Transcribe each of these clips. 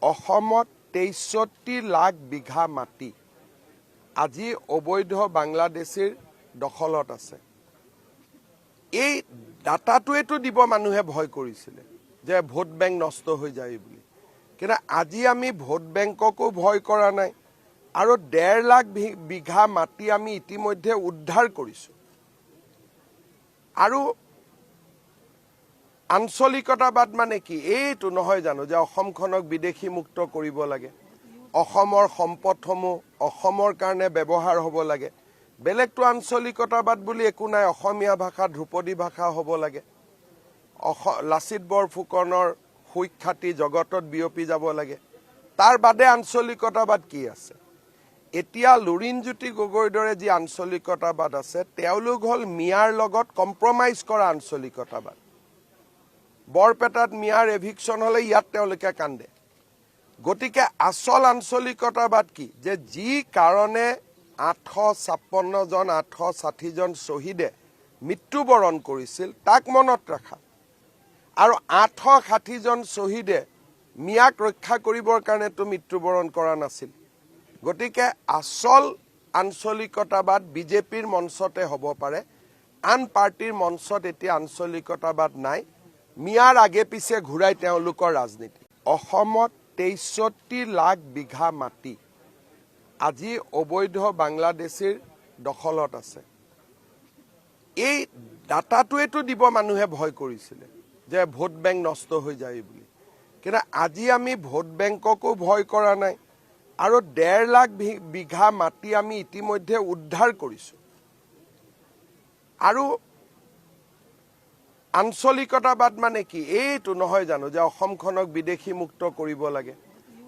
অসমত 63 লাখ বিঘা মাটি আজি অবৈধ বাংলাদেশীৰ দখলত আছে। এই ডাটাটোৱেটো দিব মানুহে ভয় কৰিছিল যে ভোট বেংক নষ্ট হৈ যায় বুলি, কিন্তু আজি আমি ভোট বেংককো ভয় কৰা নাই আৰু 1.5 লাখ বিঘা মাটি আমি ইতিমধ্যে উদ্ধাৰ কৰিছো। আৰু আঞ্চলিকতাবাদ মানে কি? এইটো নহয় জানো যে অসমখনক বিদেশী মুক্ত কৰিব লাগে, অসমৰ সম্পদসমূহ অসমৰ কাৰণে ব্যৱহাৰ হ'ব লাগে, বেলেগটো আঞ্চলিকতাবাদ বুলি একো নাই, অসমীয়া ভাষা ধ্ৰুপদী ভাষা হ'ব লাগে, লাচিত বৰফুকনৰ সুখ্যাতি জগতত বিয়পি যাব লাগে, তাৰ বাদে আঞ্চলিকতাবাদ কি আছে? এতিয়া লুৰিণজ্যোতি গগৈৰ দৰে যি আঞ্চলিকতাবাদ আছে তেওঁলোক হ'ল মিয়াৰ লগত কম্প্ৰমাইজ কৰা আঞ্চলিকতাবাদ। বৰপেটাত মিয়াৰ এভিকশ্যন হ'লে ইয়াত তেওঁলোকে কান্দে। গতিকে আচল আঞ্চলিকতাবাদ কি? যে যি কাৰণে 856 জন 860 জন শ্বহীদে মৃত্যুবৰণ কৰিছিল তাক মনত ৰাখা, আৰু 860 জন শ্বহীদে মিয়াক ৰক্ষা কৰিবৰ কাৰণেতো মৃত্যুবৰণ কৰা নাছিল। গতিকে আচল আঞ্চলিকতাবাদ বিজেপিৰ মঞ্চতে হ'ব পাৰে, আন পাৰ্টিৰ মঞ্চত এতিয়া আঞ্চলিকতাবাদ নাই। মিয়াৰ আগে পিছে ঘূৰাই তেওঁলোকৰ ৰাজনীতি। অসমত 63 লাখ বিঘা মাটি আজি অবৈধ বাংলাদেশীৰ দখলত আছে। এই ডাটাটোৱেটো দিব মানুহে ভয় কৰিছিল যে ভোট বেংক নষ্ট হৈ যায় বুলি, কিন্তু আজি আমি ভোট বেংককো ভয় কৰা নাই আৰু 1.5 লাখ বিঘা মাটি আমি ইতিমধ্যে উদ্ধাৰ কৰিছো। আৰু আঞ্চলিকতাবাদ মানে কি? এইটো নহয় জানো যে অসমখনক বিদেশী মুক্ত কৰিব লাগে,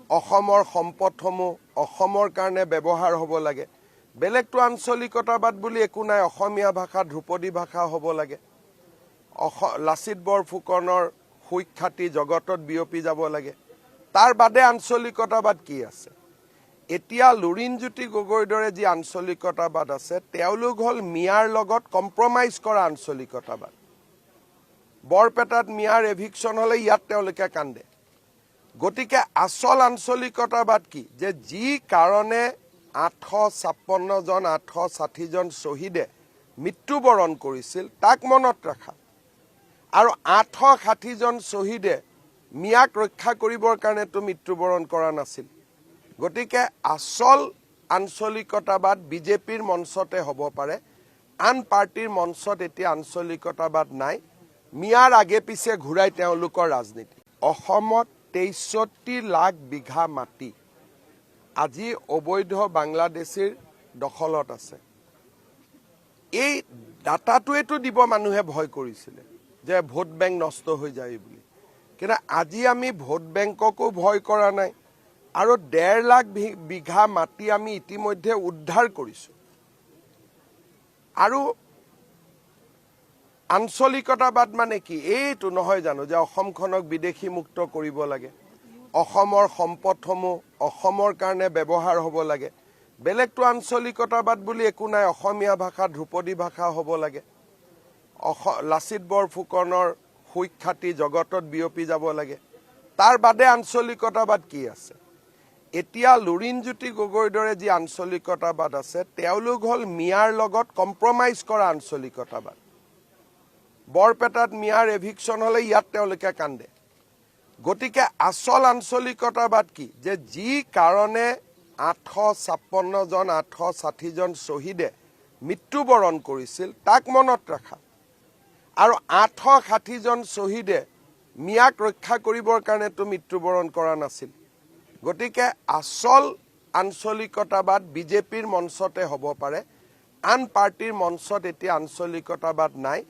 অসমৰ সম্পদসমূহ অসমৰ কাৰণে ব্যৱহাৰ হ'ব লাগে, বেলেগটো আঞ্চলিকতাবাদ বুলি একো নাই, অসমীয়া ভাষা ধ্ৰুপদী ভাষা হ'ব লাগে, লাচিত বৰফুকনৰ সুখ্যাতি জগতত বিয়পি যাব লাগে, তাৰ বাদে আঞ্চলিকতাবাদ কি আছে? এতিয়া লুৰিণজ্যোতি গগৈৰ দৰে যি আঞ্চলিকতাবাদ আছে তেওঁলোক হ'ল মিয়াৰ লগত কম্প্ৰমাইজ কৰা আঞ্চলিকতাবাদ। বৰপেটাত মিয়াৰ এভিকশ্যন হ'লে ইয়াত তেওঁলোকে কান্দে। গতিকে আচল আঞ্চলিকতাবাদ কি? যে যি কাৰণে 856 জন 860 জন শ্বহীদে মৃত্যুবৰণ কৰিছিল তাক মনত ৰাখা, আৰু 860 জন শ্বহীদে মিয়াক ৰক্ষা কৰিবৰ কাৰণেতো মৃত্যুবৰণ কৰা নাছিল। গতিকে আচল আঞ্চলিকতাবাদ বিজেপিৰ মঞ্চতে হ'ব পাৰে, আন পাৰ্টিৰ মঞ্চত এতিয়া আঞ্চলিকতাবাদ নাই। মিয়াৰ আগে পিছে ঘূৰাই তেওঁলোকৰ ৰাজনীতি। অসমত 63 লাখ বিঘা মাটি আজি অবৈধ বাংলাদেশীৰ দখলত আছে। এই ডাটাটোৱেটো দিব মানুহে ভয় কৰিছিল যে ভোট বেংক নষ্ট হৈ যায় বুলি, কিন্তু আজি আমি ভোট বেংককো ভয় কৰা নাই আৰু 1.5 লাখ বিঘা মাটি আমি ইতিমধ্যে উদ্ধাৰ কৰিছো। আৰু আঞ্চলিকতাবাদ মানে কি? এইটো নহয় জানো যে অসমখনক বিদেশী মুক্ত কৰিব লাগে, অসমৰ সম্পদসমূহ অসমৰ কাৰণে ব্যৱহাৰ হ'ব লাগে, বেলেগটো আঞ্চলিকতাবাদ বুলি একো নাই, অসমীয়া ভাষা ধ্ৰুপদী ভাষা হ'ব লাগে, লাচিত বৰফুকনৰ সুখ্যাতি জগতত বিয়পি যাব লাগে, তাৰ বাদে আঞ্চলিকতাবাদ কি আছে? এতিয়া লুৰিণজ্যোতি গগৈৰ দৰে যি আঞ্চলিকতাবাদ আছে তেওঁলোক হ'ল মিয়াৰ লগত কম্প্ৰমাইজ কৰা আঞ্চলিকতাবাদ। বৰপেটাত মিয়াৰ এভিকশ্যন হ'লে ইয়াত তেওঁলোকে কান্দে। গতিকে আচল আঞ্চলিকতাবাদ কি? যে যি কাৰণে 856 জন 860 জন শ্বহীদে মৃত্যুবৰণ কৰিছিল তাক মনত ৰাখা, আৰু 860 জন শ্বহীদে মিয়াক ৰক্ষা কৰিবৰ কাৰণেতো মৃত্যুবৰণ কৰা নাছিল। গতিকে আচল আঞ্চলিকতাবাদ বিজেপিৰ মঞ্চতে হ'ব পাৰে, আন পাৰ্টিৰ মঞ্চত এতিয়া আঞ্চলিকতাবাদ নাই।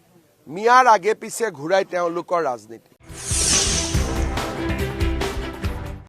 মিয়াৰ আগে পিছে ঘূৰাই তেওঁলোকৰ ৰাজনীতি।